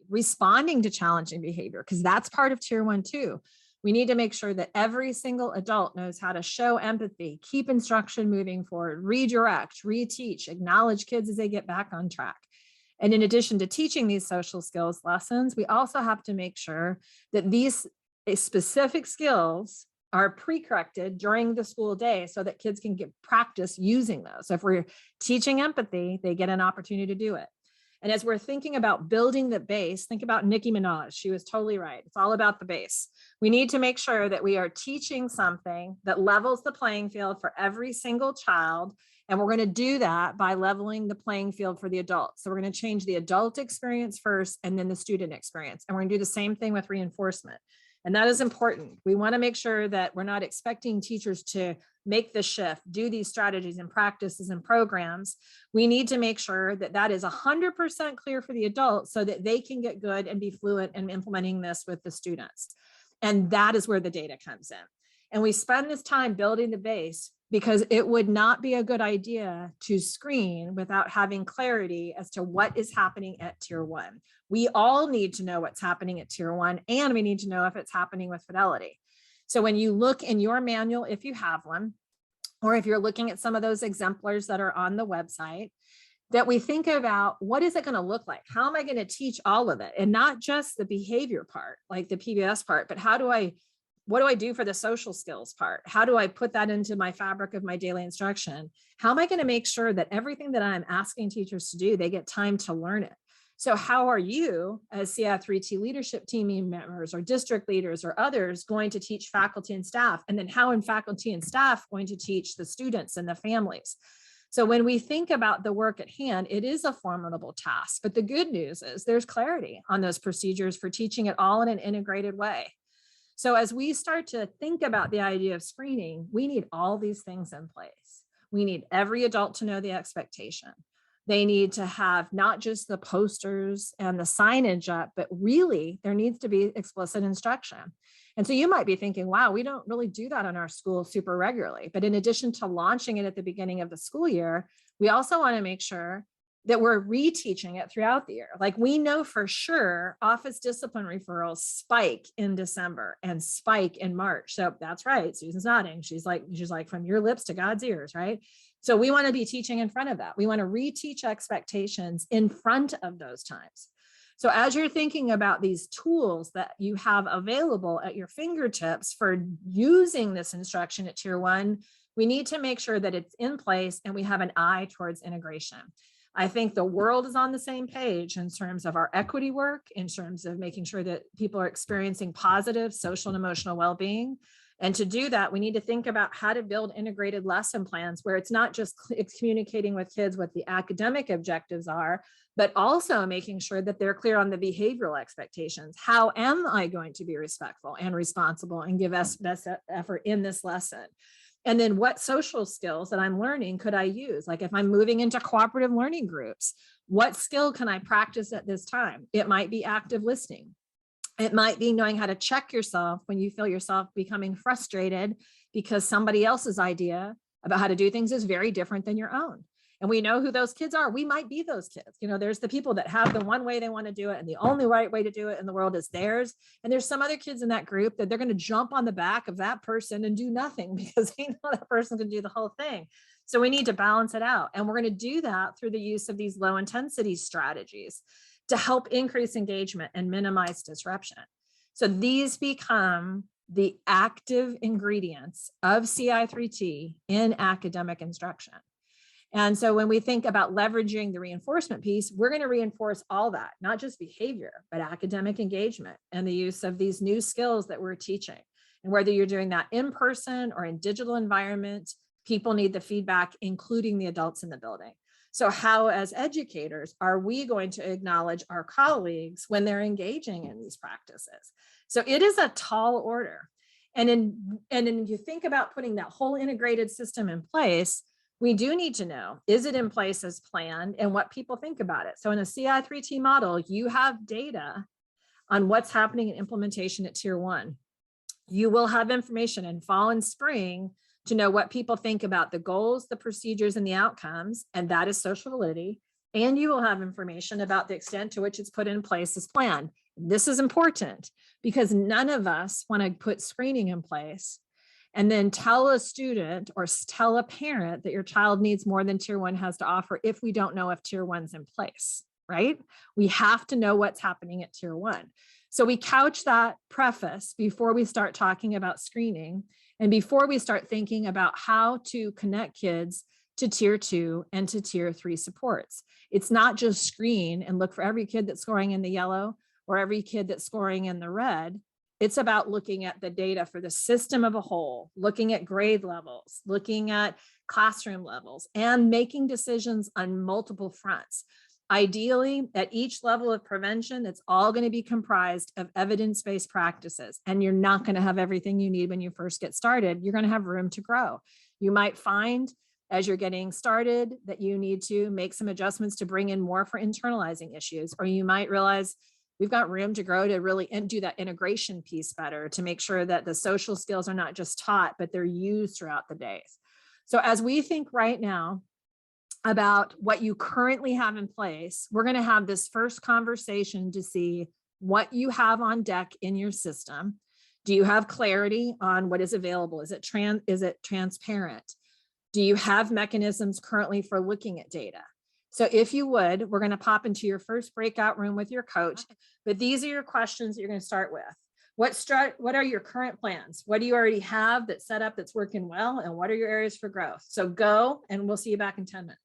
responding to challenging behavior, because that's part of tier 1 too. We need to make sure that every single adult knows how to show empathy, keep instruction moving forward, redirect, reteach, acknowledge kids as they get back on track. And in addition to teaching these social skills lessons, we also have to make sure that these specific skills are pre-corrected during the school day so that kids can get practice using those. So if we're teaching empathy, they get an opportunity to do it. And as we're thinking about building the base, think about Nicki Minaj. She was totally right. It's all about the base. We need to make sure that we are teaching something that levels the playing field for every single child. And we're going to do that by leveling the playing field for the adults. So we're going to change the adult experience first and then the student experience. And we're going to do the same thing with reinforcement. And that is important. We want to make sure that we're not expecting teachers to make the shift, do these strategies and practices and programs. We need to make sure that that is 100% clear for the adults so that they can get good and be fluent in implementing this with the students. And that is where the data comes in. And we spend this time building the base because it would not be a good idea to screen without having clarity as to what is happening at tier 1. We all need to know what's happening at tier 1, and we need to know if it's happening with Fidelity. So when you look in your manual, if you have one, or if you're looking at some of those exemplars that are on the website, that we think about what is it going to look like? How am I going to teach all of it? And not just the behavior part, like the PBS part, but what do I do for the social skills part? How do I put that into my fabric of my daily instruction? How am I going to make sure that everything that I'm asking teachers to do, they get time to learn it? So how are you as CI3T leadership team members or district leaders or others going to teach faculty and staff? And then how are faculty and staff going to teach the students and the families? So when we think about the work at hand, it is a formidable task, but the good news is there's clarity on those procedures for teaching it all in an integrated way. So as we start to think about the idea of screening, we need all these things in place. We need every adult to know the expectation. They need to have not just the posters and the signage up, but really there needs to be explicit instruction. And so you might be thinking, wow, we don't really do that in our school super regularly. But in addition to launching it at the beginning of the school year, we also want to make sure that we're reteaching it throughout the year. Like we know for sure office discipline referrals spike in December and spike in March. So that's right. Susan's nodding. She's like, from your lips to God's ears, right? So we want to be teaching in front of that. We want to reteach expectations in front of those times. So as you're thinking about these tools that you have available at your fingertips for using this instruction at tier 1, we need to make sure that it's in place and we have an eye towards integration. I think the world is on the same page in terms of our equity work, in terms of making sure that people are experiencing positive social and emotional well-being. And to do that, we need to think about how to build integrated lesson plans where it's not just communicating with kids what the academic objectives are, but also making sure that they're clear on the behavioral expectations. How am I going to be respectful and responsible and give us best effort in this lesson? And then what social skills that I'm learning could I use? Like if I'm moving into cooperative learning groups, what skill can I practice at this time? It might be active listening. It might be knowing how to check yourself when you feel yourself becoming frustrated because somebody else's idea about how to do things is very different than your own. And we know who those kids are. We might be those kids. You know, there's the people that have the one way they want to do it and the only right way to do it in the world is theirs. And there's some other kids in that group that they're going to jump on the back of that person and do nothing because they know that person can do the whole thing. So we need to balance it out. And we're going to do that through the use of these low intensity strategies to help increase engagement and minimize disruption. So these become the active ingredients of CI3T in academic instruction. And so when we think about leveraging the reinforcement piece, we're going to reinforce all that, not just behavior, but academic engagement and the use of these new skills that we're teaching. And whether you're doing that in person or in digital environment, people need the feedback, including the adults in the building. So how, as educators, are we going to acknowledge our colleagues when they're engaging in these practices? So it is a tall order. And then you think about putting that whole integrated system in place, we do need to know, is it in place as planned and what people think about it? So in a CI3T model, you have data on what's happening in implementation at tier 1. You will have information in fall and spring to know what people think about the goals, the procedures, and the outcomes, and that is social validity. And you will have information about the extent to which it's put in place as planned. This is important because none of us want to put screening in place and then tell a student or tell a parent that your child needs more than tier 1 has to offer if we don't know if tier 1's in place, right? We have to know what's happening at tier 1. So we couch that preface before we start talking about screening and before we start thinking about how to connect kids to tier 2 and to tier 3 supports. It's not just screen and look for every kid that's scoring in the yellow or every kid that's scoring in the red. It's about looking at the data for the system of a whole, looking at grade levels, looking at classroom levels, and making decisions on multiple fronts. Ideally, at each level of prevention, it's all going to be comprised of evidence-based practices, and you're not going to have everything you need when you first get started. You're going to have room to grow. You might find as you're getting started that you need to make some adjustments to bring in more for internalizing issues, or you might realize we've got room to grow to really do that integration piece better to make sure that the social skills are not just taught, but they're used throughout the days. So as we think right now about what you currently have in place, we're going to have this first conversation to see what you have on deck in your system. Do you have clarity on what is available? Is it transparent? Do you have mechanisms currently for looking at data? So if you would, we're going to pop into your first breakout room with your coach, but these are your questions that you're going to start with. What are your current plans? What do you already have that's set up that's working well? And what are your areas for growth? So go, and we'll see you back in 10 minutes.